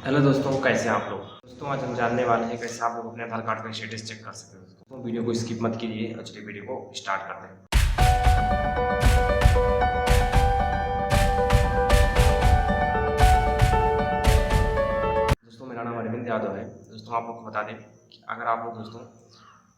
Hello दोस्तों, कैसे हैं आप लोग। दोस्तों आज हम जानने वाले हैं कैसे आप लोग अपने आधार कार्ड का स्टेटस चेक कर सकते हैं। दोस्तों वीडियो को स्किप मत कीजिए और चलिए वीडियो को स्टार्ट करते हैं। दोस्तों मेरा नाम अरविंद यादव है। दोस्तों आप लोग को बता दें कि अगर आप लोग दोस्तों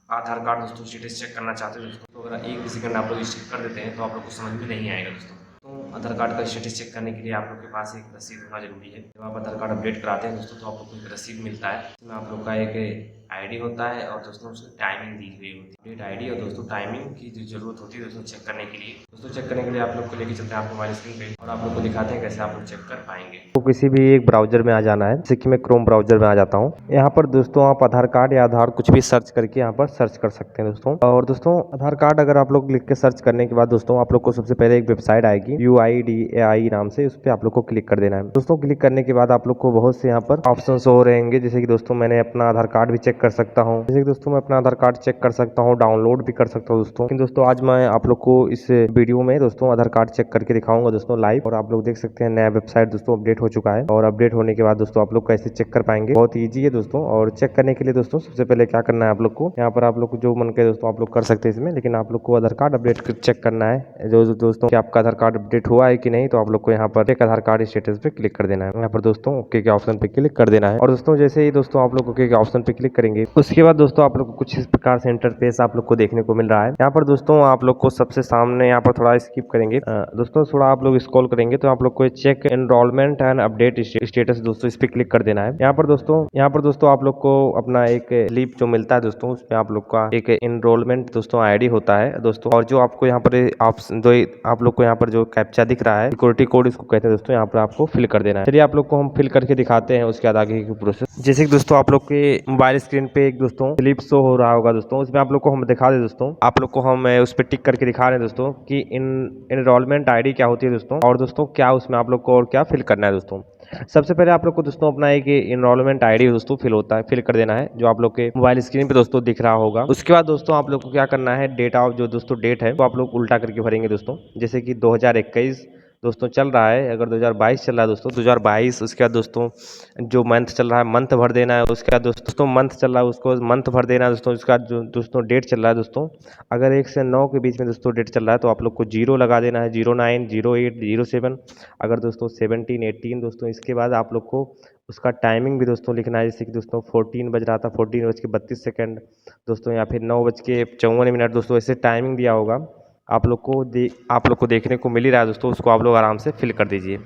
आधार कार्ड दोस्तों स्टेटस चेक करना चाहते हैं दोस्तों, तो अगर एक भी सेकंड आप लोग चेक कर देते हैं तो आप लोग को समझ में नहीं आएगा दोस्तों। तो आधार कार्ड का स्टेटस चेक करने के लिए आप लोग के पास एक रसीद होना जरूरी है। जब आप आधार कार्ड अपडेट कराते हैं दोस्तों तो आप लोग को एक रसीद मिलता है, जिसमें आप लोग का एक आईडी होता है और दोस्तों उसकी टाइमिंग दी गई होती है। अपडेट आईडी और दोस्तों टाइमिंग की जो जरूरत होती है दोस्तों चेक करने के लिए। दोस्तों चेक करने के लिए आप लोग को लेके चलते हैं आप मोबाइल स्क्रीन पे और आप लोग को दिखाते हैं कैसे आप लोग चेक कर पाएंगे। तो किसी भी एक ब्राउजर में आ जाना है, जैसे कि मैं क्रोम ब्राउजर में आ जाता हूँ। यहाँ पर दोस्तों आप आधार कार्ड या आधार कुछ भी सर्च करके यहाँ पर सर्च कर सकते हैं दोस्तों। और दोस्तों आधार कार्ड अगर आप लोग लिख के सर्च करने के बाद दोस्तों आप लोग को सबसे पहले एक वेबसाइट आएगी UIDAI नाम से, उस पर आप लोग को क्लिक कर देना है दोस्तों। क्लिक करने के बाद आप लोग को बहुत से यहाँ पर ऑप्शन हो रहेंगे, जैसे कि दोस्तों मैंने अपना आधार कार्ड भी चेक कर सकता हूँ, जैसे कि दोस्तों मैं अपना आधार कार्ड चेक कर सकता हूँ, डाउनलोड भी कर सकता हूँ दोस्तों। लेकिन दोस्तों आज मैं आप लोग को इस वीडियो में दोस्तों आधार कार्ड चेक करके दिखाऊंगा दोस्तों लाइव। और आप लोग देख सकते हैं नया वेबसाइट दोस्तों अपडेट हो चुका है। और अपडेट होने के बाद दोस्तों आप लोग कैसे चेक कर पाएंगे, बहुत ईजी है दोस्तों। और चेक करने के लिए दोस्तों सबसे पहले क्या करना है, आप लोग को यहाँ पर आप लोग को जो मन करे दोस्तों आप लोग कर सकते हैं इसमें, लेकिन आप लोग को आधार कार्ड अपडेट चेक करना है जो दोस्तों कि आपका आधार कार्ड अपडेट हुआ है कि नहीं। तो आप लोग को यहाँ पर चेक आधार कार्ड स्टेटस पे क्लिक कर देना है। यहाँ पर दोस्तों ओके के ऑप्शन पे क्लिक कर देना है। और दोस्तों जैसे ही दोस्तों आप लोग ओके के ऑप्शन पे क्लिक करेंगे उसके बाद दोस्तों आप लोग को कुछ इस प्रकार से इंटरफेस आप लोग को देखने को मिल रहा है। यहाँ पर दोस्तों आप लोग को सबसे सामने यहाँ पर थोड़ा स्किप करेंगे दोस्तों, थोड़ा आप लोग स्क्रॉल करेंगे तो आप लोग को check enrollment and update status दोस्तों इस पे क्लिक कर देना है। यहाँ पर दोस्तों आप लोग को अपना एक स्लिप जो मिलता है दोस्तों, उसमें आप लोग का एक एनरोलमेंट दोस्तों आईडी होता है दोस्तों। और जो आपको यहाँ पर आप लोग को यहाँ पर जो कैप्चा दिख रहा है, सिक्योरिटी कोड इसको कहते हैं दोस्तों, यहाँ पर आपको फिल कर देना है। चलिए आप लोग को हम फिल करके दिखाते हैं उसके बाद आगे की प्रोसेस। जैसे कि दोस्तों आप लोग के मोबाइल स्क्रीन पे एक दोस्तों स्लिप शो हो रहा होगा दोस्तों, उसमें आप लोग को हम दिखा दे दोस्तों, आप लोग को हम उस पर टिक करके दिखा रहे हैं दोस्तों कि एनरोलमेंट आईडी क्या होती है दोस्तों, और दोस्तों क्या उसमें आप लोग को और क्या फिल करना है दोस्तों। सबसे पहले आप लोग को दोस्तों अपना एक एनरोलमेंट आईडी दोस्तों फिल कर देना है, जो आप लोग के मोबाइल स्क्रीन पे दोस्तों दिख रहा होगा। उसके बाद दोस्तों आप लोग को क्या करना है, डेट ऑफ जो दोस्तों डेट है वो आप लोग उल्टा करके भरेंगे दोस्तों। जैसे कि 2021 दोस्तों चल रहा है, अगर 2022 चल रहा है दोस्तों 2022। उसके बाद दोस्तों जो मंथ चल रहा है मंथ भर देना है। उसके बाद दोस्तों मंथ चल रहा है उसको मंथ भर देना है दोस्तों। उसके बाद जो दोस्तों डेट चल रहा है दोस्तों, अगर 1 से 9 के बीच में दोस्तों डेट चल रहा है तो आप लोग को 0 लगा देना है, 09, 08, 07। अगर दोस्तों 17, 18 दोस्तों, इसके बाद आप लोग को उसका टाइमिंग भी दोस्तों लिखना है। जैसे कि दोस्तों 14 बज रहा था, 14:32 दोस्तों, या फिर 9:54 दोस्तों, ऐसे टाइमिंग दिया होगा आप लोग को देखने को मिल ही रहा है दोस्तों। उसको आप लोग आराम से फिल कर दीजिए।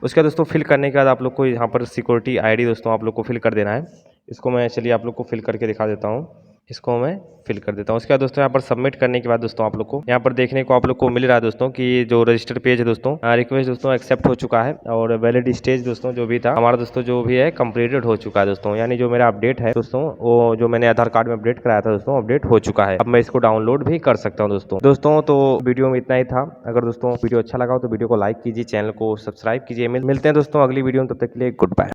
उसके बाद दोस्तों फिल करने के बाद आप लोग को यहाँ पर सिक्योरिटी आईडी दोस्तों आप लोग को फिल कर देना है। इसको मैं चलिए आप लोग को फिल करके दिखा देता हूँ। इसको मैं फिल कर देता हूँ। उसके बाद दोस्तों यहाँ पर सबमिट करने के बाद दोस्तों आप लोग को यहाँ पर देखने को आप लोग को मिल रहा है दोस्तों कि जो रजिस्टर पेज है दोस्तों, रिक्वेस्ट दोस्तों एक्सेप्ट हो चुका है। और वैलिड स्टेज दोस्तों जो भी था हमारा दोस्तों जो भी है कंप्लीटेड हो चुका है दोस्तों। यानी जो मेरा अपडेट है दोस्तों, वो जो मैंने आधार कार्ड में अपडेट कराया था दोस्तों, अपडेट हो चुका है। अब मैं इसको डाउनलोड भी कर सकता हूँ दोस्तों। तो वीडियो में इतना ही था। अगर दोस्तों वीडियो अच्छा लगा हो तो वीडियो को लाइक कीजिए, चैनल को सब्सक्राइब कीजिए। मिलते हैं दोस्तों अगली वीडियो में, तब तक के लिए गुड बाय।